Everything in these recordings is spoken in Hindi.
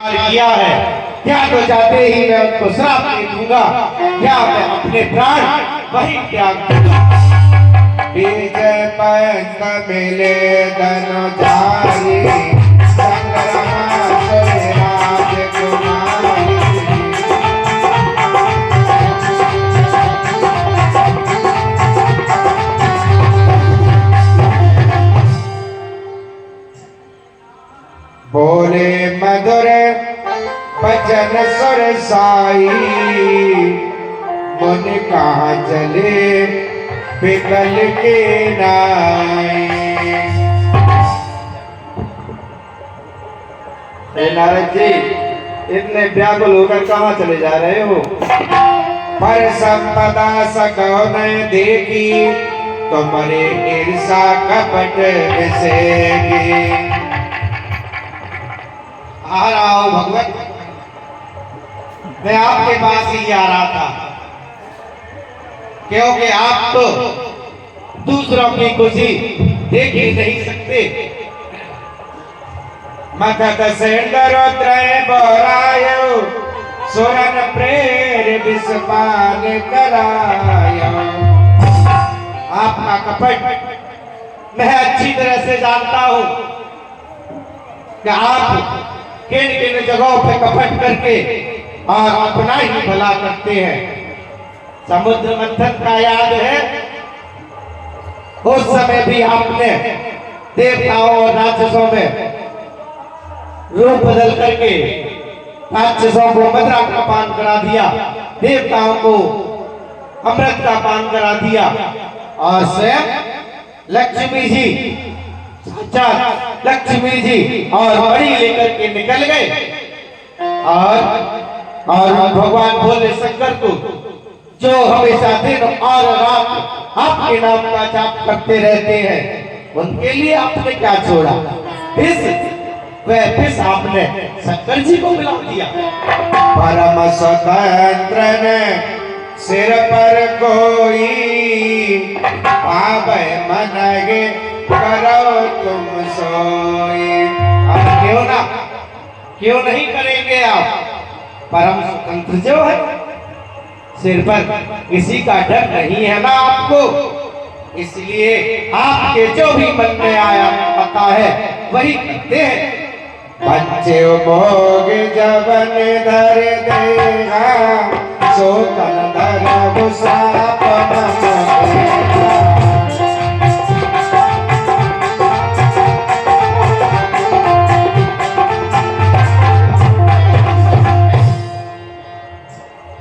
किया है, क्या तो जाते ही मैं उनको श्राप दे दूंगा, क्या मैं अपने प्राण वही त्याग दूंगा। विजय पंत मिले धनु जारी, संग्राम से राजकुमारी। बोले मधुर बचन सुर साई, मन कहाँ चले पिघल के नाई। नारद जी, इतने व्याकुल होकर कहाँ चले जा रहे हो? पर संपदा सको न देखी, तुम्हारे ईर्षा कपट बिसेगी। आ रहा हूं भगवान, मैं आपके पास ही आ रहा था, क्योंकि आप तो दूसरों की खुशी देख ही नहीं सकते। मदद सेंदर त्रय बोरायो, सुरन प्रेर विस्पान करायो। आपका कपट मैं अच्छी तरह से जानता हूं कि आप किन किन जगहों पे कपट करके और अपना ही भला करते हैं। समुद्र मंथन का याद है, उस समय भी आपने देवताओं और राक्षसों में रूप बदल करके राक्षसों को मदिरा का पान करा दिया, देवताओं को अमृत का पान करा दिया, और स्वयं लक्ष्मी जी, लक्ष्मी जी और बड़ी लेकर के निकल गए। और भगवान बोले शंकर को, जो हमेशा दिन और रात आपके नाम का जाप करते रहते हैं, उनके लिए आपने क्या छोड़ा? फिर आपने शंकर जी को मिला दिया। परम स्वतंत्र ने सिर पर कोई, आवे मनगे करो तुम सोई। अब क्यों नहीं करेंगे आप? परम स्वतंत्र जो है, सिर पर किसी का डर नहीं है ना आपको, इसलिए आपके जो भी मन में आया पता है वही करते हैं। बच्चे मोग जबन धर देगा, सो तन धर गुसाप मन देगा।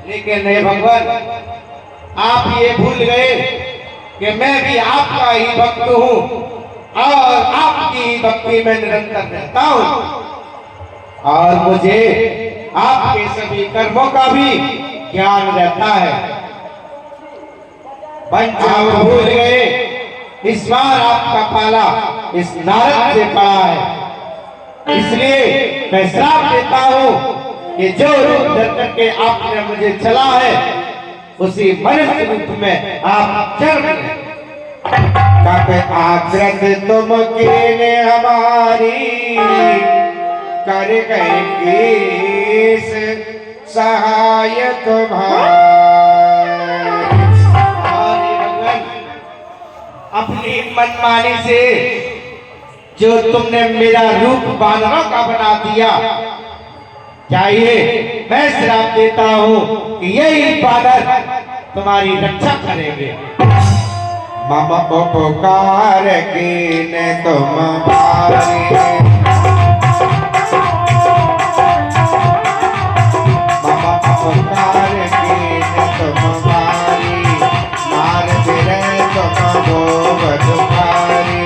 लेकिन हे भगवान, आप ये भूल गए कि मैं भी आपका ही भक्त हूँ और आपकी ही भक्ति में निरंतर रहता हूँ, और मुझे आपके सभी कर्मों का भी ज्ञान रहता है। पंचांग भूल गए, इस बार आपका पाला इस नारद से पड़ा है, इसलिए मैं श्राप देता हूँ कि जो रूप धर करके आपने मुझे चला है, उसी मनुष्य रूप में आप जन्म लें। कब आकृत तुम कीने हमारी, कर गए केस सहाय तुम्हारी। अपनी मनमानी से जो तुमने मेरा रूप बानरों का बना दिया, चाहिए मैं श्राप देता हूँ कि यही बानर तुम्हारी रक्षा करेंगे। मम उपकार कीने तुम भारी, मम उपकार कीने तुम भारी, मार गिरे तुम भोग दुखारी।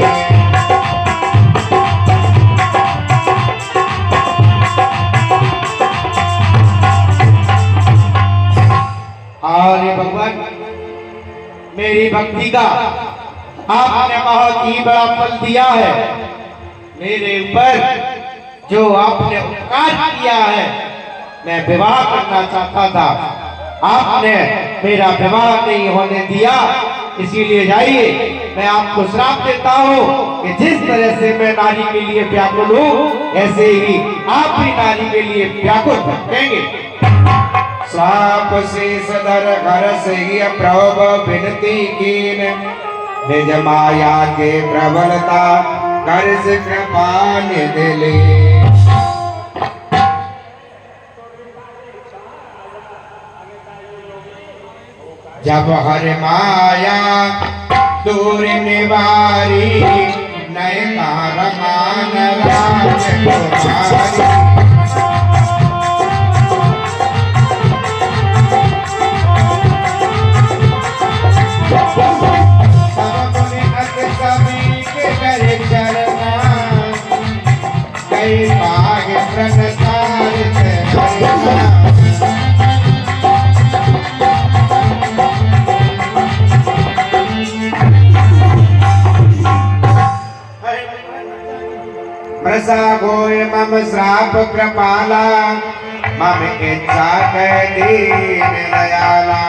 और भगवान, मेरी भक्ति का आपने बहुत ही बड़ा फल दिया है। मेरे ऊपर जो आपने उपकार किया है, मैं विवाह करना चाहता था, आपने मेरा विवाह नहीं होने दिया, इसीलिए जाइए, मैं आपको श्राप देता हूँ कि जिस तरह से मैं नारी के लिए व्याकुल हूँ, ऐसे ही आप भी नारी के लिए व्याकुल भटकेंगे। श्राप से सदर घर से ही प्रभु विनती कीन, निज माया के प्रबलता कर से कृपा निधि ले। जब हर माया दूर निवारी, नय मान राज कुमारी। कई भाग प्रसारित प्रसा गोय मम श्राप कृपाला, मम इच्छा कह दीन दयाला।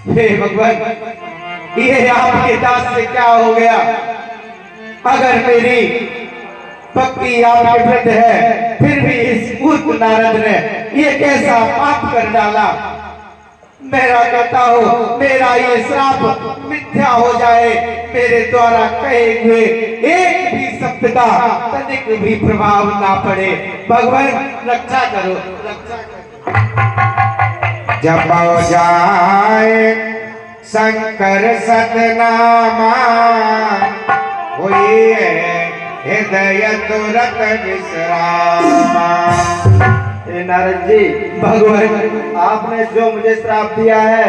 हे भगवान, ये आपके दास से क्या हो गया? अगर मेरी भक्ति आपके प्रति है, फिर भी इस मूर्ख नारद ने ये कैसा पाप कर डाला। मेरा कहता हूँ मेरा ये श्राप मिथ्या हो जाए, मेरे द्वारा कहे हुए एक भी शब्द का तनिक भी प्रभाव ना पड़े। भगवान रक्षा करो, रक्षा करो। जब हो जाए शंकर सतनामा, हुई हृदय तुरत विश्रामा। नारद जी, भगवान आपने जो मुझे श्राप दिया है